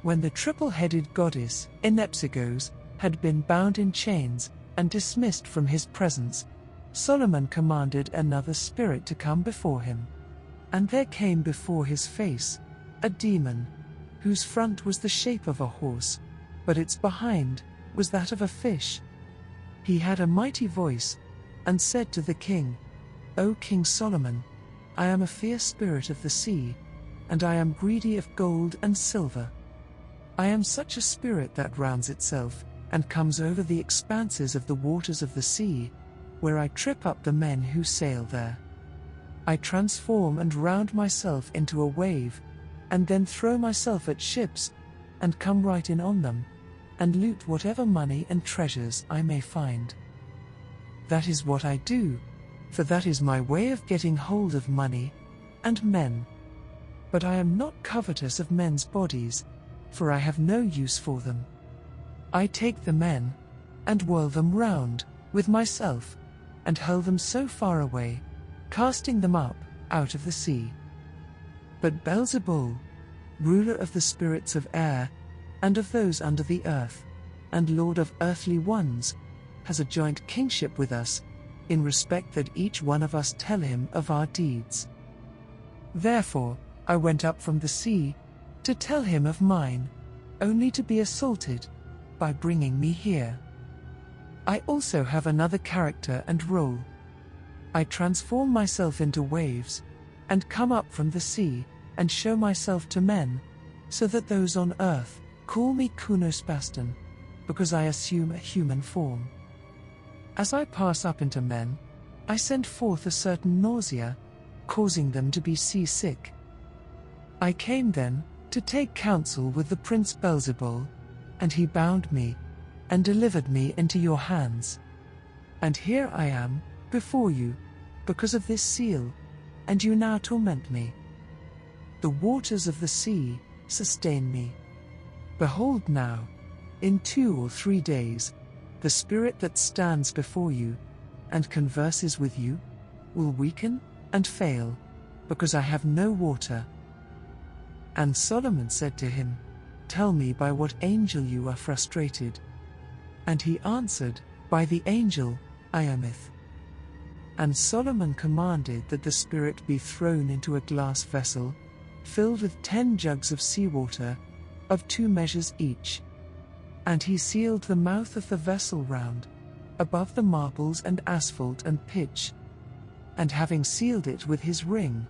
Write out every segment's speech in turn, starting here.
When the triple-headed goddess, Enepsigos, had been bound in chains and dismissed from his presence, Solomon commanded another spirit to come before him. And there came before his face a demon, whose front was the shape of a horse, but its behind was that of a fish. He had a mighty voice, and said to the king, "O King Solomon, I am a fierce spirit of the sea, and I am greedy of gold and silver. I am such a spirit that rounds itself, and comes over the expanses of the waters of the sea, where I trip up the men who sail there. I transform and round myself into a wave, and then throw myself at ships, and come right in on them, and loot whatever money and treasures I may find. That is what I do, for that is my way of getting hold of money and men. But I am not covetous of men's bodies, for I have no use for them. I take the men, and whirl them round with myself, and hurl them so far away, casting them up out of the sea. But Beelzebul, ruler of the spirits of air, and of those under the earth, and lord of earthly ones, has a joint kingship with us, in respect that each one of us tell him of our deeds. Therefore I went up from the sea, to tell him of mine, only to be assaulted, by bringing me here. I also have another character and role. I transform myself into waves, and come up from the sea, and show myself to men, so that those on earth call me Kunospaston, because I assume a human form. As I pass up into men, I send forth a certain nausea, causing them to be seasick. I came then to take counsel with the prince Beelzebul, and he bound me, and delivered me into your hands. And here I am, before you, because of this seal, and you now torment me. The waters of the sea sustain me. Behold now, in 2 or 3 days, the spirit that stands before you, and converses with you, will weaken and fail, because I have no water." And Solomon said to him, "Tell me by what angel you are frustrated." And he answered, "By the angel Iamith." And Solomon commanded that the spirit be thrown into a glass vessel, filled with 10 jugs of seawater, of 2 measures each. And he sealed the mouth of the vessel round, above the marbles and asphalt and pitch. And having sealed it with his ring,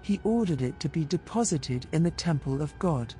he ordered it to be deposited in the temple of God.